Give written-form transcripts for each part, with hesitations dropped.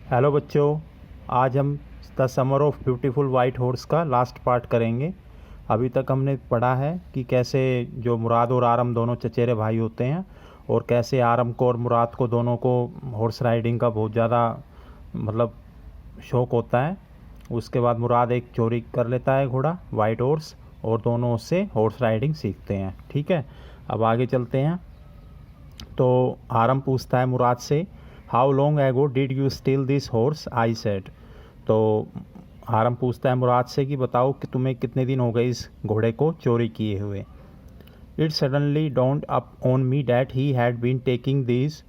Hello बच्चों, आज हम the summer of beautiful white horse का लास्ट पार्ट करेंगे। अभी तक हमने पढ़ा है कि कैसे जो मुराद और आरम दोनों चचेरे भाई होते हैं और कैसे आरम को और मुराद को दोनों को हॉर्स राइडिंग का बहुत ज़्यादा मतलब शौक़ होता है। उसके बाद मुराद एक चोरी कर लेता है घोड़ा वाइट हॉर्स और दोनों उससे हॉर्स राइडिंग सीखते हैं। ठीक है, अब आगे चलते हैं। तो आरम पूछता है मुराद से, how long ago did you steel this horse I said. तो आरम पूछता है मुराद से कि बताओ कि तुम्हें कितने दिन हो गए इस घोड़े को चोरी किए हुए। It suddenly dawned up on me that he had been taking this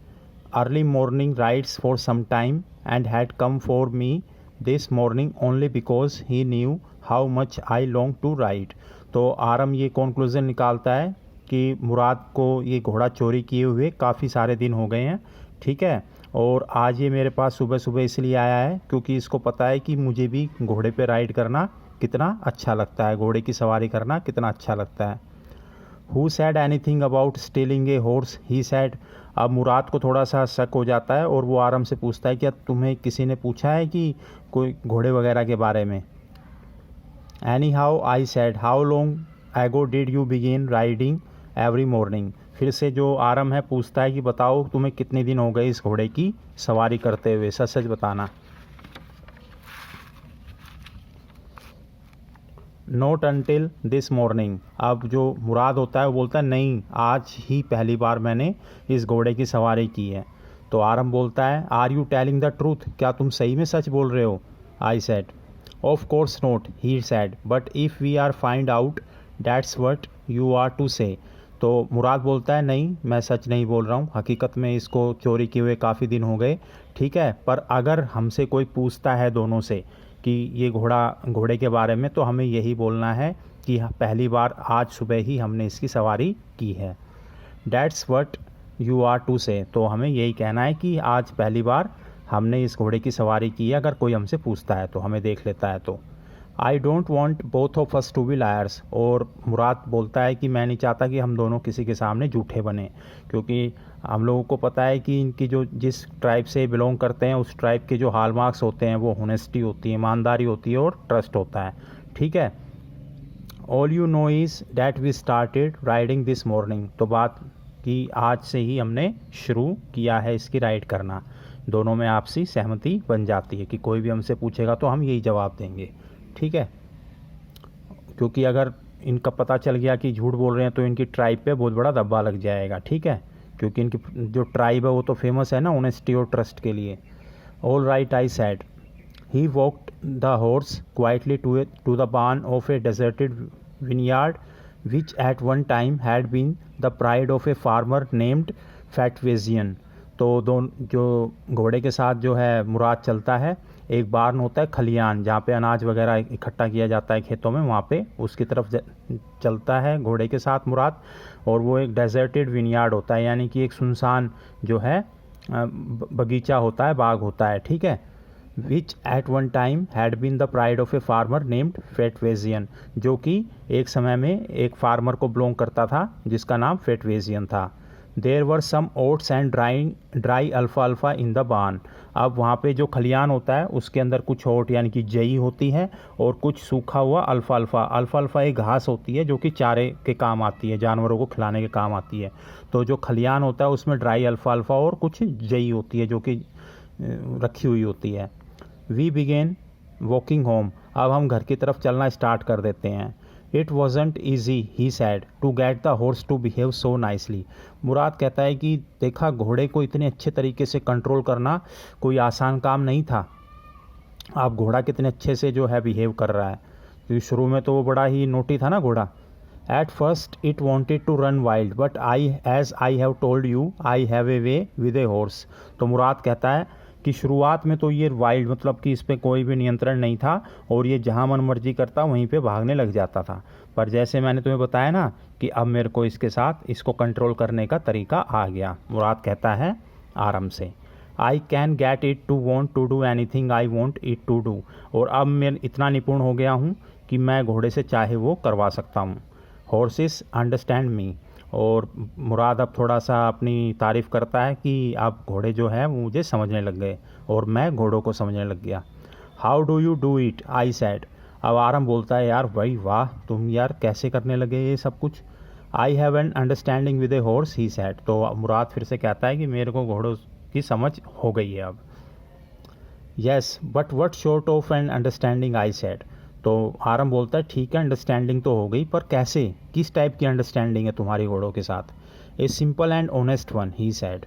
early morning rides for some time and had come for me this morning only because he knew how much I long to ride. तो Aram ये conclusion निकालता है कि मुराद को ये घोड़ा चोरी किए हुए काफ़ी सारे दिन हो गए हैं। ठीक है, और आज ये मेरे पास सुबह सुबह इसलिए आया है क्योंकि इसको पता है कि मुझे भी घोड़े पे राइड करना कितना अच्छा लगता है, घोड़े की सवारी करना कितना अच्छा लगता है। Who said anything about stealing a horse he sad. अब मुराद को थोड़ा सा शक हो जाता है और वो आराम से पूछता है क्या तुम्हें किसी ने पूछा है कि कोई घोड़े वगैरह के बारे में। Any how I sad, how long ago did you begin riding every morning. फिर से जो आरम है पूछता है कि बताओ तुम्हें कितने दिन हो गए इस घोड़े की सवारी करते हुए, सच सच बताना। Not until this morning. अब जो मुराद होता है वो बोलता है नहीं, आज ही पहली बार मैंने इस घोड़े की सवारी की है। तो आरम बोलता है are you telling the truth, क्या तुम सही में सच बोल रहे हो। I said of course not he said but if we are find out that's what you are to say. तो मुराद बोलता है नहीं, मैं सच नहीं बोल रहा हूँ, हकीकत में इसको चोरी किए हुए काफ़ी दिन हो गए। ठीक है, पर अगर हमसे कोई पूछता है दोनों से कि ये घोड़े के बारे में तो हमें यही बोलना है कि पहली बार आज सुबह ही हमने इसकी सवारी की है। That's what you are to say. तो हमें यही कहना है कि आज पहली बार हमने इस घोड़े की सवारी की है, अगर कोई हमसे पूछता है तो, हमें देख लेता है तो। I don't want both of us to be liars. और मुराद बोलता है कि मैं नहीं चाहता कि हम दोनों किसी के सामने झूठे बने, क्योंकि हम लोगों को पता है कि इनकी जो जिस ट्राइब से बिलोंग करते हैं उस ट्राइब के जो हॉलमार्क्स होते हैं वो होनेस्टी होती है, ईमानदारी होती है और ट्रस्ट होता है। ठीक है, all you know is that we started riding this morning. तो बात कि आज से ही हमने शुरू किया है इसकी राइड करना। दोनों में आपसी सहमति बन जाती है कि कोई भी हमसे पूछेगा तो हम यही जवाब देंगे। ठीक है, क्योंकि अगर इनका पता चल गया कि झूठ बोल रहे हैं तो इनकी ट्राइब पे बहुत बड़ा दब्बा लग जाएगा। ठीक है, क्योंकि इनकी जो ट्राइब है वो तो फेमस है ना ऑनेस्टी और ट्रस्ट के लिए। All right I said. He walked the horse quietly to the barn of a deserted vineyard which at one time had been the pride of a farmer named Fetvajian. तो जो घोड़े के साथ जो है मुराद चलता है, एक बार्न होता है खलियान जहाँ पे अनाज वगैरह इकट्ठा किया जाता है खेतों में, वहाँ पे उसकी तरफ चलता है घोड़े के साथ मुराद। और वो एक डेजर्टेड विनयार्ड होता है, यानी कि एक सुनसान जो है बगीचा होता है, बाग होता है। ठीक है, which at one time had been the pride of a farmer named Fetvajian, जो कि एक समय में एक फार्मर को बिलोंग करता था जिसका नाम फेटवेजियन था। There were some oats and dry अल्फ़ा अल्फ़ा इन द बान। अब वहाँ पे जो खलियान होता है उसके अंदर कुछ ओट यानी कि जई होती है और कुछ सूखा हुआ अल्फ़ा अल्फ़ा। अल्फ़ा अल्फ़ा एक घास होती है जो कि चारे के काम आती है, जानवरों को खिलाने के काम आती है। तो जो खलियान होता है उसमें ड्राई अल्फ़ा अल्फ़ा और कुछ जई होती है जो कि रखी हुई होती है। We began walking home. अब हम घर की तरफ चलना स्टार्ट कर देते हैं। It wasn't easy he said to get the horse to behave so nicely. Mourad कहता है कि देखा, घोड़े को इतने अच्छे तरीके से कंट्रोल करना कोई आसान काम नहीं था। आप घोड़ा कितने अच्छे से जो है बिहेव कर रहा है, क्योंकि शुरू में तो वो बड़ा ही नोटी था ना घोड़ा। At first it wanted to run wild but as I have told you I have a way with a horse. तो मुराद कहता है कि शुरुआत में तो ये वाइल्ड मतलब कि इस पर कोई भी नियंत्रण नहीं था और ये जहाँ मन मर्जी करता वहीं पे भागने लग जाता था। पर जैसे मैंने तुम्हें बताया ना कि अब मेरे को इसके साथ इसको कंट्रोल करने का तरीका आ गया। मुराद कहता है आराम से, I can get it to want to do anything I want it to do. और अब मैं इतना निपुण हो गया हूँ कि मैं घोड़े से चाहे वो करवा सकता हूँ। Horses understand me. और मुराद अब थोड़ा सा अपनी तारीफ़ करता है कि अब घोड़े जो हैं वो मुझे समझने लग गए और मैं घोड़ों को समझने लग गया। How do you do it, I sad. अब आरम बोलता है, यार भाई वाह, तुम यार कैसे करने लगे ये सब कुछ। I have an understanding with a horse, he sad. तो मुराद फिर से कहता है कि मेरे को घोड़ों की समझ हो गई है अब। Yes but what short of an understanding, I said. तो आरम बोलता है, ठीक है अंडरस्टैंडिंग तो हो गई, पर कैसे, किस टाइप की अंडरस्टैंडिंग है तुम्हारी घोड़ों के साथ। A simple and honest one, he sad.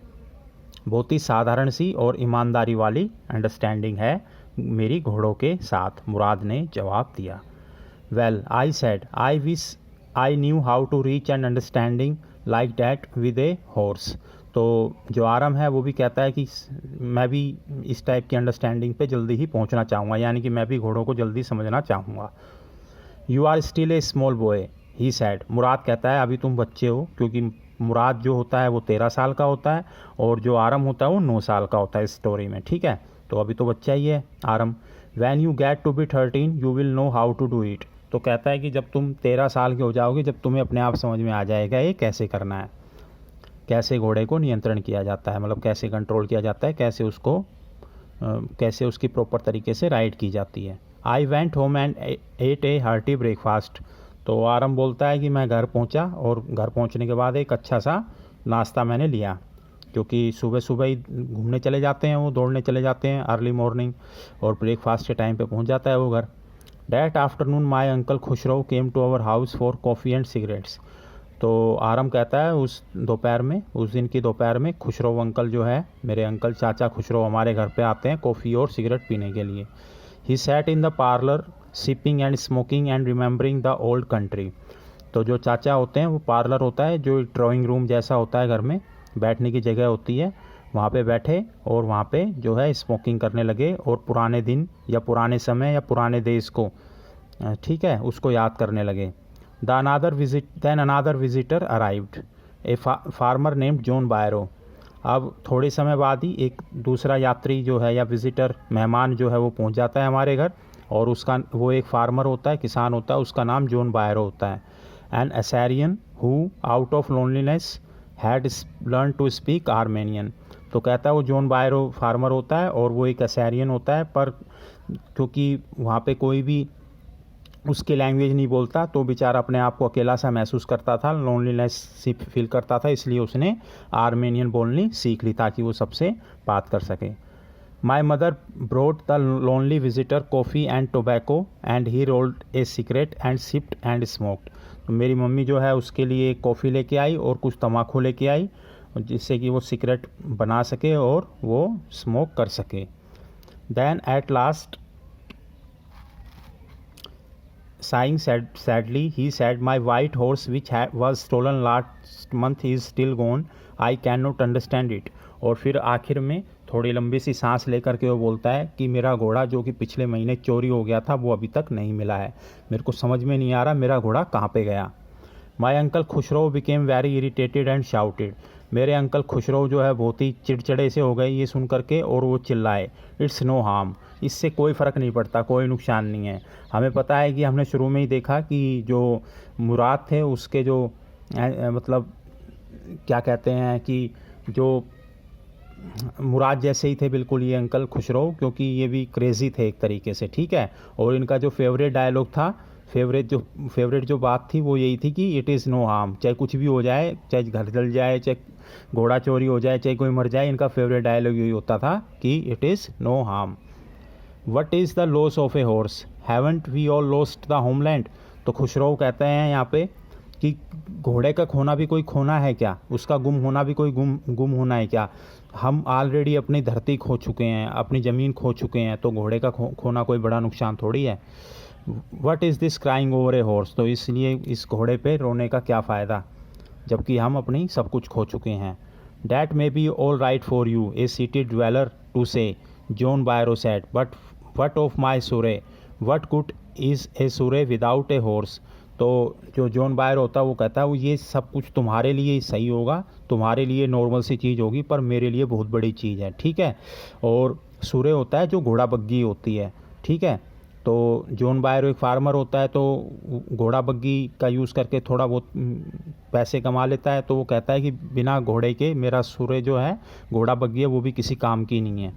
बहुत ही साधारण सी और ईमानदारी वाली अंडरस्टैंडिंग है मेरी घोड़ों के साथ, मुराद ने जवाब दिया। Well, I said, I wish I knew how to reach an understanding like that with a horse. तो जो आरम है वो भी कहता है कि मैं भी इस टाइप की अंडरस्टैंडिंग पे जल्दी ही पहुंचना चाहूँगा, यानी कि मैं भी घोड़ों को जल्दी समझना चाहूँगा। You are still a small boy, he said. Mourad कहता है, अभी तुम बच्चे हो, क्योंकि मुराद जो होता है वो 13 साल का होता है और जो आरम होता है वो 9 साल का होता है इस स्टोरी में, ठीक है। तो अभी तो बच्चा ही है Aram. When you get to be 13 you will know how to do it. तो कहता है कि जब तुम 13 साल के हो जाओगे, जब तुम्हें अपने आप समझ में आ जाएगा ये कैसे करना है, कैसे घोड़े को नियंत्रण किया जाता है, मतलब कैसे कंट्रोल किया जाता है, कैसे उसको कैसे उसकी प्रॉपर तरीके से राइड की जाती है। I went home and ate a hearty breakfast. तो आरम बोलता है कि मैं घर पहुंचा और घर पहुंचने के बाद एक अच्छा सा नाश्ता मैंने लिया, क्योंकि सुबह सुबह ही घूमने चले जाते हैं, वो दौड़ने चले जाते हैं अर्ली मॉर्निंग, और ब्रेकफास्ट के टाइम पे पहुंच जाता है वो घर। That afternoon my uncle Khosrove came to our house for coffee and cigarettes. तो आरम कहता है उस दिन की दोपहर में खुशरो अंकल जो है, मेरे अंकल चाचा खुशरो हमारे घर पे आते हैं कॉफ़ी और सिगरेट पीने के लिए। He sat in the parlour sipping and smoking and remembering the old country. तो जो चाचा होते हैं वो पार्लर होता है, जो ड्राइंग रूम जैसा होता है घर में, बैठने की जगह होती है, वहाँ पे बैठे और वहाँ पे जो है स्मोकिंग करने लगे और पुराने दिन या पुराने समय या पुराने देश को, ठीक है, उसको याद करने लगे। Then another visitor arrived, a farmer named John Byro। अब थोड़े समय बाद ही एक दूसरा यात्री जो है या विजिटर, मेहमान जो है वो पहुंच जाता है हमारे घर, और वो एक फार्मर होता है, किसान होता है, उसका नाम जॉन बायरो होता है। An Assyrian who out of loneliness had learn to speak Armenian. तो कहता है वो जॉन बायरो फार्मर होता है और वो एक असारियन होता है, पर क्योंकि वहाँ पे कोई भी उसकी लैंग्वेज नहीं बोलता, तो बेचारा अपने आप को अकेला सा महसूस करता था, लोनलीनेस फील करता था, इसलिए उसने आर्मेनियन बोलनी सीख ली ताकि वो सबसे बात कर सके। My mother brought the lonely visitor coffee and tobacco and he rolled a cigarette and sipped and smoked. तो मेरी मम्मी जो है उसके लिए कॉफ़ी लेके आई और कुछ तम्बाकू लेके आई, जिससे कि वो सिगरेट बना सके और वो स्मोक कर सके। Then at last sighing sadly, he said, my white horse which was stolen last month is still gone. I cannot understand it। और फिर आखिर में थोड़ी लंबी सी सांस लेकर के वो बोलता है कि मेरा घोड़ा जो कि पिछले महीने चोरी हो गया था वो अभी तक नहीं मिला है, मेरे को समझ में नहीं आ रहा मेरा घोड़ा कहाँ पे गया। माई uncle Khusro became very irritated and shouted. मेरे अंकल खुशरो जो है बहुत ही चिड़चिड़े से हो गए ये सुन करके, और वो चिल्लाए, इट्स नो हार्म, इससे कोई फ़र्क नहीं पड़ता, कोई नुकसान नहीं है। हमें पता है कि हमने शुरू में ही देखा कि जो मुराद थे उसके जो मतलब क्या कहते हैं कि जो मुराद जैसे ही थे बिल्कुल ये अंकल खुशरो, क्योंकि ये भी क्रेज़ी थे एक तरीके से, ठीक है। और इनका जो फेवरेट डायलॉग था, फेवरेट जो बात थी वो यही थी कि इट इज़ नो हार्म, चाहे कुछ भी हो जाए, चाहे घर जल जाए, चाहे घोड़ा चोरी हो जाए, चाहे कोई मर जाए, इनका फेवरेट डायलॉग यही होता था कि it is no harm. What is the loss of a horse, haven't we all lost the homeland. तो खुशरो कहते हैं यहाँ पे कि घोड़े का खोना भी कोई खोना है क्या, उसका गुम होना भी कोई गुम होना है क्या। हम ऑलरेडी अपनी धरती खो चुके हैं, अपनी ज़मीन खो चुके हैं, तो घोड़े का खोना कोई बड़ा नुकसान थोड़ी है। What is this crying over A horse. तो इसलिए इस घोड़े पे रोने का क्या फ़ायदा जबकि हम अपनी सब कुछ खो चुके हैं। That may be all right for you a city dweller to say, John Byro said, but what of my surrey, what good is a surrey without a horse. तो जो जॉन बायर होता है वो कहता है वो ये सब कुछ तुम्हारे लिए सही होगा, तुम्हारे लिए नॉर्मल सी चीज़ होगी, पर मेरे लिए बहुत बड़ी चीज़ है, ठीक है। और सूरे होता है जो घोड़ा बग्गी होती है, ठीक है। तो जॉन बायरो एक फार्मर होता है, तो घोड़ा बग्गी का यूज़ करके थोड़ा बहुत पैसे कमा लेता है। तो वो कहता है कि बिना घोड़े के मेरा सूर्य जो है, घोड़ा बग्गी है, वो भी किसी काम की नहीं है।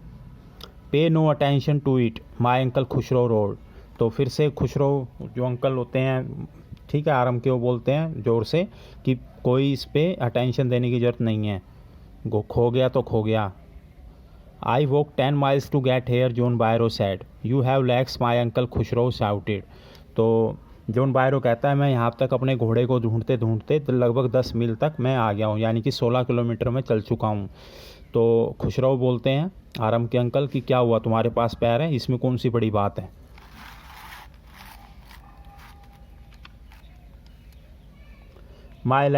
Pay no attention to it my uncle Khosrove roared. तो फिर से खुशरो जो अंकल होते हैं, ठीक है, आरम के, वो बोलते हैं ज़ोर से कि कोई इस पे अटेंशन देने की ज़रूरत नहीं है, खो गया तो खो गया। I walk 10 miles to get here, John Byro said. You have legs my uncle Khosrove shouted. तो जॉन बायरो कहता है मैं यहाँ तक अपने घोड़े को ढूंढते ढूंढते लगभग 10 मील तक मैं आ गया हूँ, यानी कि 16 किलोमीटर में चल चुका हूँ। तो खुशरो बोलते हैं आरम के अंकल कि क्या हुआ, तुम्हारे पास पैर है, इसमें कौन सी बड़ी बात है। My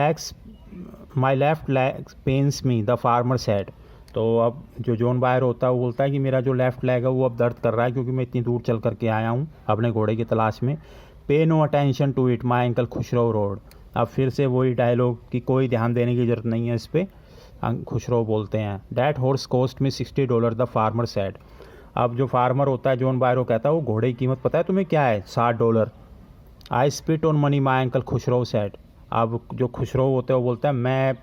left legs pens me, the farmer said. तो अब जो जॉन बायर होता है वो बोलता है कि मेरा जो लेफ़्ट लेग है वो अब दर्द कर रहा है, क्योंकि मैं इतनी दूर चल करके आया हूँ अपने घोड़े की तलाश में। Pay no attention to it my uncle Khosrove roared. अब फिर से वही डायलॉग कि कोई ध्यान देने की ज़रूरत नहीं है इस पर। खुशरो बोलते हैं डैट हॉर्स कॉस्ट में $60, द फार्मर सेड। अब जो फार्मर होता है जॉन बायरो कहता है वो घोड़े की कीमत पता है तुम्हें क्या है, $60। आई spit on money my uncle Khusro said. अब जो खुशरो होते हैं वो बोलता है मैं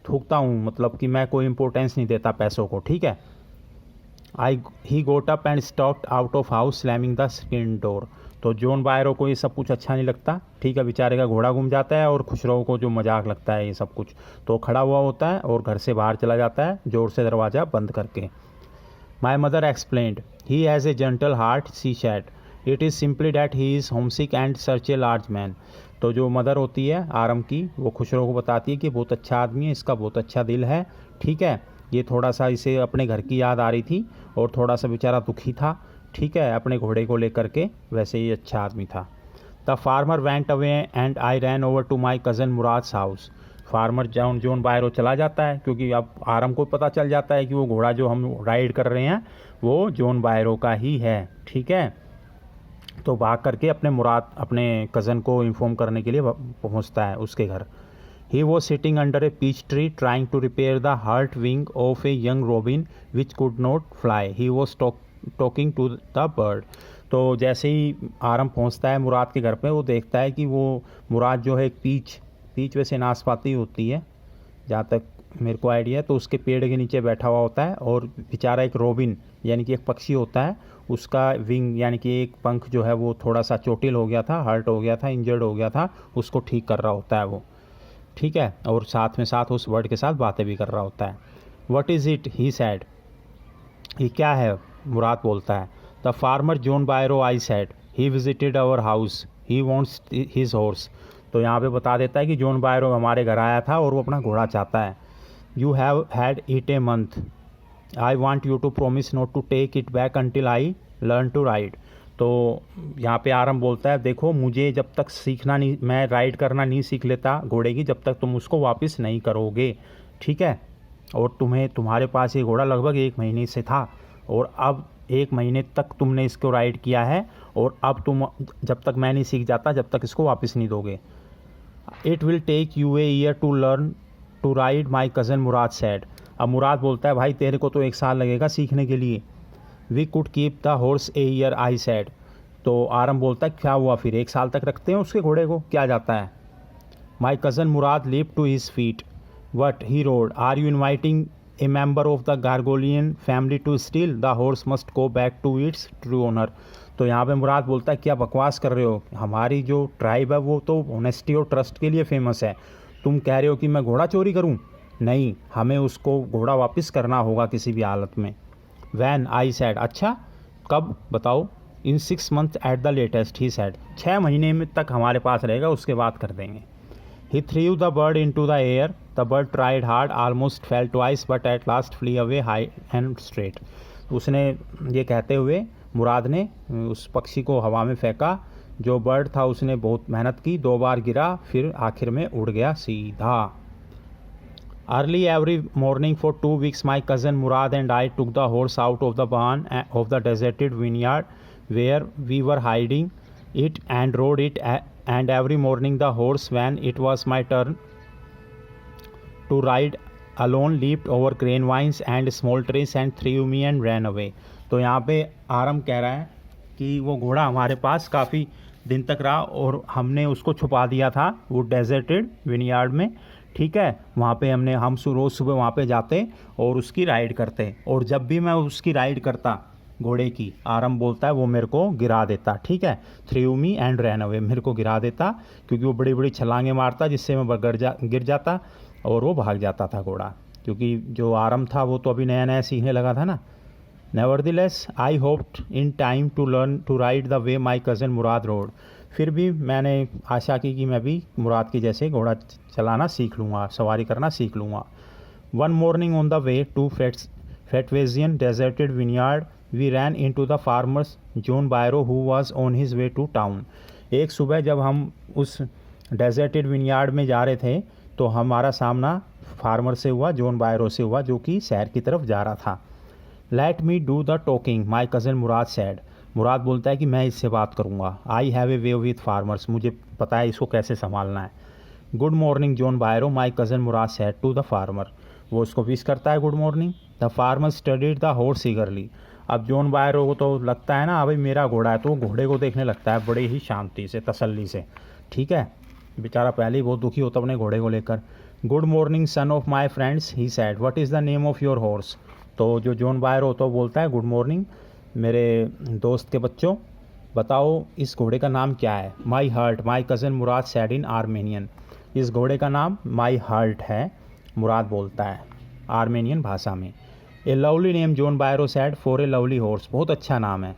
थूकता हूँ, मतलब कि मैं कोई इंपॉर्टेंस नहीं देता पैसों को, ठीक है। He got up and stopped out of house slamming the screen door. तो जॉन बायरो को ये सब कुछ अच्छा नहीं लगता, ठीक है, बेचारे का घोड़ा गुम जाता है और खुशरो को जो मजाक लगता है ये सब कुछ, तो खड़ा हुआ होता है और घर से बाहर चला जाता है ज़ोर से दरवाज़ा बंद करके। My mother explained he has a gentle heart, she said. It is simply that he is homesick and सर्च ए लार्ज मैन। तो जो मदर होती है आरम की, वो खुशरो को बताती है कि बहुत अच्छा आदमी है, इसका बहुत अच्छा दिल है, ठीक है, ये थोड़ा सा इसे अपने घर की याद आ रही थी और थोड़ा सा बेचारा दुखी था, ठीक है, अपने घोड़े को लेकर के, वैसे ही अच्छा आदमी था। The farmer went away and I ran over to my cousin Mourad's house. Farmer John Byro चला जाता है, क्योंकि अब आरम को पता चल जाता है कि वो घोड़ा जो हम राइड कर रहे हैं वो जॉन बायरो का ही है, ठीक है। तो भाग करके अपने कज़न को इन्फॉर्म करने के लिए पहुंचता है उसके घर। He was sitting under a peach tree trying to repair the hurt wing of a young robin which could not fly. He was talking to the bird. तो जैसे ही आरम पहुंचता है मुराद के घर पे, वो देखता है कि वो मुराद जो है एक पीच वैसे नाशपाती होती है जहाँ तक मेरे को आइडिया है, तो उसके पेड़ के नीचे बैठा हुआ होता है और बेचारा एक रोबिन यानी कि एक पक्षी होता है, उसका विंग यानी कि एक पंख जो है वो थोड़ा सा चोटिल हो गया था, हर्ट हो गया था, इंजर्ड हो गया था, उसको ठीक कर रहा होता है वो, ठीक है, और साथ में साथ उस बर्ड के साथ बातें भी कर रहा होता है। What is it, he said. ये क्या है, मुराद बोलता है। The farmer John Byro, I said, he visited our house, he wants his horse. तो यहाँ पे बता देता है कि जॉन बायरो हमारे घर आया था और वो अपना घोड़ा चाहता है। You have had it a month, I want you to promise not to take it back until I learn to ride. तो यहाँ पे आरम बोलता है देखो मुझे जब तक सीखना नहीं, मैं राइड करना नहीं सीख लेता घोड़े की, जब तक तुम उसको वापस नहीं करोगे, ठीक है। और तुम्हारे पास ये घोड़ा लगभग 1 महीने से था और अब 1 महीने तक तुमने इसको राइड किया है और अब तुम जब तक मैं नहीं सीख जाता जब तक इसको वापस नहीं दोगे। It will take you a year to learn to ride, my cousin Murad said. अब मुराद बोलता है भाई तेरे को तो 1 साल लगेगा सीखने के लिए। We could keep the horse a year, I said. तो आरम बोलता है क्या हुआ फिर, 1 साल तक रखते हैं उसके घोड़े को, क्या जाता है। My cousin Mourad leap to his feet, what, he roared, are you inviting a member of the Garoghlanian family to steal, the horse must go back to its true owner. तो यहाँ पे मुराद बोलता है क्या बकवास कर रहे हो, हमारी जो ट्राइब है वो तो ऑनेस्टी और ट्रस्ट के लिए फेमस है, तुम कह रहे हो कि मैं घोड़ा चोरी करूँ, नहीं, हमें उसको घोड़ा वापस करना होगा किसी भी हालत में। वैन, आई सैड, अच्छा कब बताओ। इन 6 months at the latest, he sad, 6 महीने में तक हमारे पास रहेगा, उसके बाद कर देंगे। He threw the bird into the air, the bird tried hard, almost fell twice but at last flew away high and straight. उसने ये कहते हुए मुराद ने उस पक्षी को हवा में फेंका, जो बर्ड था उसने बहुत मेहनत की, 2 बार गिरा, फिर आखिर में उड़ गया सीधा। Early every morning for 2 weeks, my cousin Murad and I took the horse out of the barn of the deserted vineyard where we were hiding it and rode it. And every morning the horse, when it was my turn to ride alone, leaped over grain vines and small trees and threw me and ran away. तो यहाँ पे आरम कह रहा है कि वो घोड़ा हमारे पास काफ़ी दिन तक रहा और हमने उसको छुपा दिया था वो डेजर्टेड विनयार्ड में, ठीक है। वहाँ पे हम रोज़ सुबह वहाँ पे जाते और उसकी राइड करते, और जब भी मैं उसकी राइड करता घोड़े की, आरम बोलता है वो मेरे को गिरा देता, ठीक है। Through me and ran away, मेरे को गिरा देता क्योंकि वो बड़ी बड़ी छलांगे मारता जिससे मैं गिर जाता और वो भाग जाता था घोड़ा, क्योंकि जो आरम था वो तो अभी नया नया सीखने लगा था ना। Nevertheless I hoped in time to learn to ride the way my cousin Mourad rode, फिर भी मैंने आशा की कि मैं भी मुराद के जैसे घोड़ा चलाना सीख लूँगा, सवारी करना सीख लूँगा। One morning on the way to Fetvajian deserted vineyard we ran into the farmers John Byro who was on his way to town. एक सुबह जब हम उस डेजर्टेड विनयार्ड में जा रहे थे तो हमारा सामना फार्मर से हुआ, जॉन बायरो से हुआ, जो कि शहर की तरफ जा रहा था। Let me do the talking my cousin Murad said, Mourad बोलता है कि मैं इससे बात करूँगा। I have a way with farmers, मुझे पता है इसको कैसे संभालना है। Good morning John Byro my cousin Murad said to the farmer, वो उसको विश करता है good morning. The farmer studied the horse eagerly, अब जॉन बायरो को तो लगता है ना भाई मेरा घोड़ा है, तो वो घोड़े को देखने लगता है बड़े ही शांति से, तसल्ली से, ठीक है। बेचारा पहले ही बहुत दुखी होता अपने घोड़े को लेकर। Good morning son of my friends he sad what is the name of your horse, तो जो जॉन बायरो तो बोलता है गुड मॉर्निंग मेरे दोस्त के बच्चों, बताओ इस घोड़े का नाम क्या है। My heart my cousin Murad sad in Armenian, इस घोड़े का नाम माई हार्ट है, मुराद बोलता है आर्मेनियन भाषा में। A lovely name John Byro said for a lovely horse, बहुत अच्छा नाम है।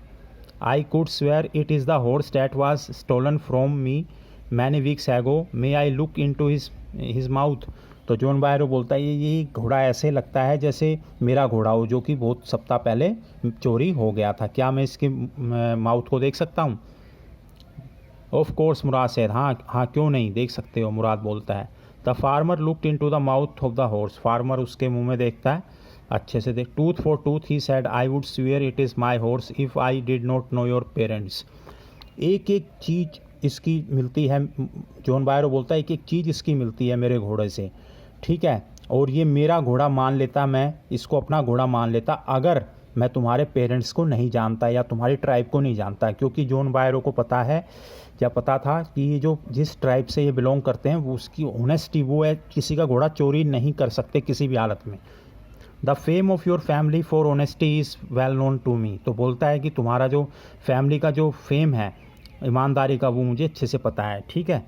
I could swear it is the horse that was stolen from me many weeks ago, may I look into his mouth, तो John Byro बोलता है ये घोड़ा ऐसे लगता है जैसे मेरा घोड़ा हो जो कि बहुत सप्ताह पहले चोरी हो गया था, क्या मैं इसके माउथ को देख सकता हूँ। ऑफ कोर्स मुराद सैड, हाँ क्यों नहीं, देख सकते हो, मुराद बोलता है। The farmer looked into the mouth of the horse, farmer उसके मुंह में देखता है, अच्छे से देख। Tooth for tooth he said I would swear it is my horse if I did not know your parents, एक एक चीज़ इसकी मिलती है, जॉन बायरो बोलता है एक एक चीज़ इसकी मिलती है मेरे घोड़े से, ठीक है, और ये मेरा घोड़ा मान लेता, मैं इसको अपना घोड़ा मान लेता अगर मैं तुम्हारे पेरेंट्स को नहीं जानता या तुम्हारी ट्राइब को नहीं जानता, क्योंकि जॉन बायरो को पता है या पता था कि ये जो जिस ट्राइब से ये बिलोंग करते हैं वो उसकी ऑनेस्टी वो है, किसी का घोड़ा चोरी नहीं कर सकते किसी भी हालत में। The fame of your family for honesty is well known to me, तो बोलता है कि तुम्हारा जो फैमिली का जो फेम है ईमानदारी का वो मुझे अच्छे से पता है, ठीक है।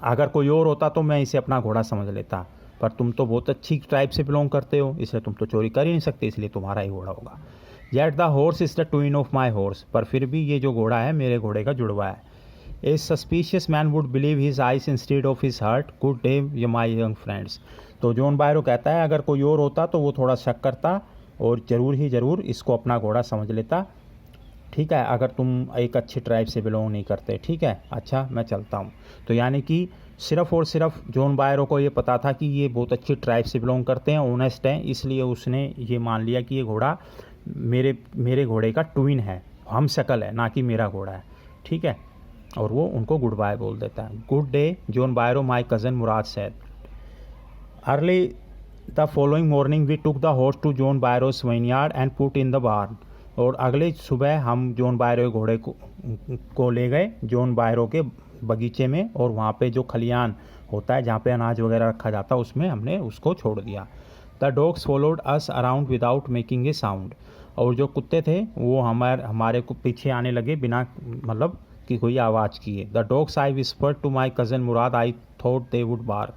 अगर कोई और होता तो मैं इसे अपना घोड़ा समझ लेता, पर तुम तो बहुत अच्छी ट्राइब से बिलोंग करते हो इसलिए तुम तो चोरी कर ही नहीं सकते, इसलिए तुम्हारा ही घोड़ा होगा। Yet the horse is the twin of my horse, पर फिर भी ये जो घोड़ा है मेरे घोड़े का जुड़वा है। A suspicious man would believe his eyes instead of his heart, good day ये माई यंग फ्रेंड्स, तो जॉन बायरो कहता है अगर कोई और होता तो वो थोड़ा शक करता और ज़रूर ही ज़रूर इसको अपना घोड़ा समझ लेता, ठीक है, अगर तुम एक अच्छी ट्राइब से बिलोंग नहीं करते, ठीक है। अच्छा मैं चलता हूँ, तो यानी कि सिर्फ़ और सिर्फ जॉन बायरो को ये पता था कि ये बहुत अच्छी ट्राइब से बिलोंग करते हैं, ऑनेस्ट हैं, इसलिए उसने ये मान लिया कि ये घोड़ा मेरे घोड़े का ट्विन है, हम शक्ल है, ना कि मेरा घोड़ा है, ठीक है, और वो उनको गुड बाय बोल देता है। Good day John Byro my cousin Murad said. Early the following morning we took the horse to John Byro's vineyard and put in the barn, और अगले सुबह हम जॉन बायरो के घोड़े को ले गए जॉन बायरो के बगीचे में, और वहाँ पे जो खलियान होता है जहाँ पे अनाज वगैरह रखा जाता है उसमें हमने उसको छोड़ दिया। The dogs followed us around without making a sound, और जो कुत्ते थे वो हमारे को पीछे आने लगे बिना मतलब कि कोई आवाज़ किए। The dogs I whispered to my cousin Murad I thought they would bark,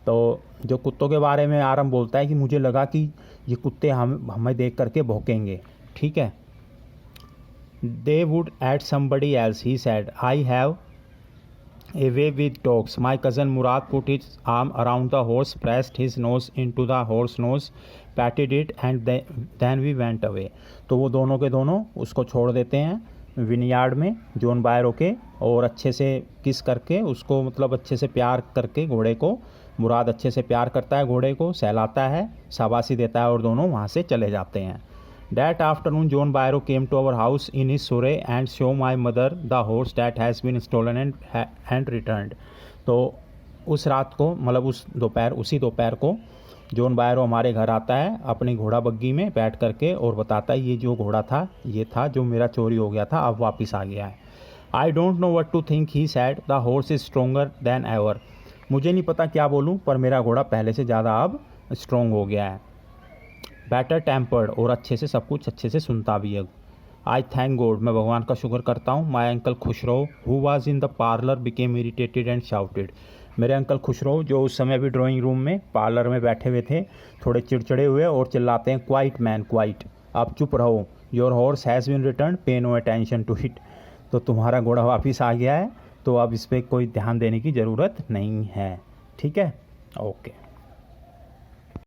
तो जो कुत्तों के बारे में आरम बोलता है कि मुझे लगा कि ये कुत्ते हमें देख करके भौंकेंगे, ठीक है। They would at somebody else he said I have a way with dogs my cousin Murad put his arm around the horse pressed his nose into the horse nose patted it and then we went away, तो वो दोनों के दोनों उसको छोड़ देते हैं vineyard में जॉन बायरो के, और अच्छे से किस करके उसको मतलब अच्छे से प्यार करके घोड़े को, मुराद अच्छे से प्यार करता है घोड़े को, सहलाता है, शाबाशी देता है और दोनों वहाँ से चले जाते हैं। That afternoon John Byro came to our house in his surrey and show my mother the horse that has been stolen and returned, तो उस रात को मतलब उसी दोपहर को जॉन बायरो हमारे घर आता है अपनी घोड़ा बग्गी में बैठ करके और बताता है ये जो घोड़ा था ये था जो मेरा चोरी हो गया था, अब वापस आ गया है। I don't know what to think he said, the horse is stronger than ever. मुझे नहीं पता क्या बोलूँ, पर मेरा घोड़ा पहले से ज़्यादा अब स्ट्रोंग हो गया है। बेटर टेम्पर्ड, और अच्छे से सब कुछ अच्छे से सुनता भी है। आई थैंक गॉड, मैं भगवान का शुक्र करता हूँ। माई uncle Khusro who was in the parlour became irritated and shouted. मेरे अंकल खुशरो जो उस समय भी ड्राइंग रूम में पार्लर में बैठे हुए थे, थोड़े चिड़चिड़े हुए और चिल्लाते हैं, क्वाइट मैन क्वाइट, आप चुप रहो, your horse has been return, pay no attention to it. तो तुम्हारा घोड़ा वापस आ गया है, तो अब इस पर कोई ध्यान देने की ज़रूरत नहीं है। ठीक है, ओके।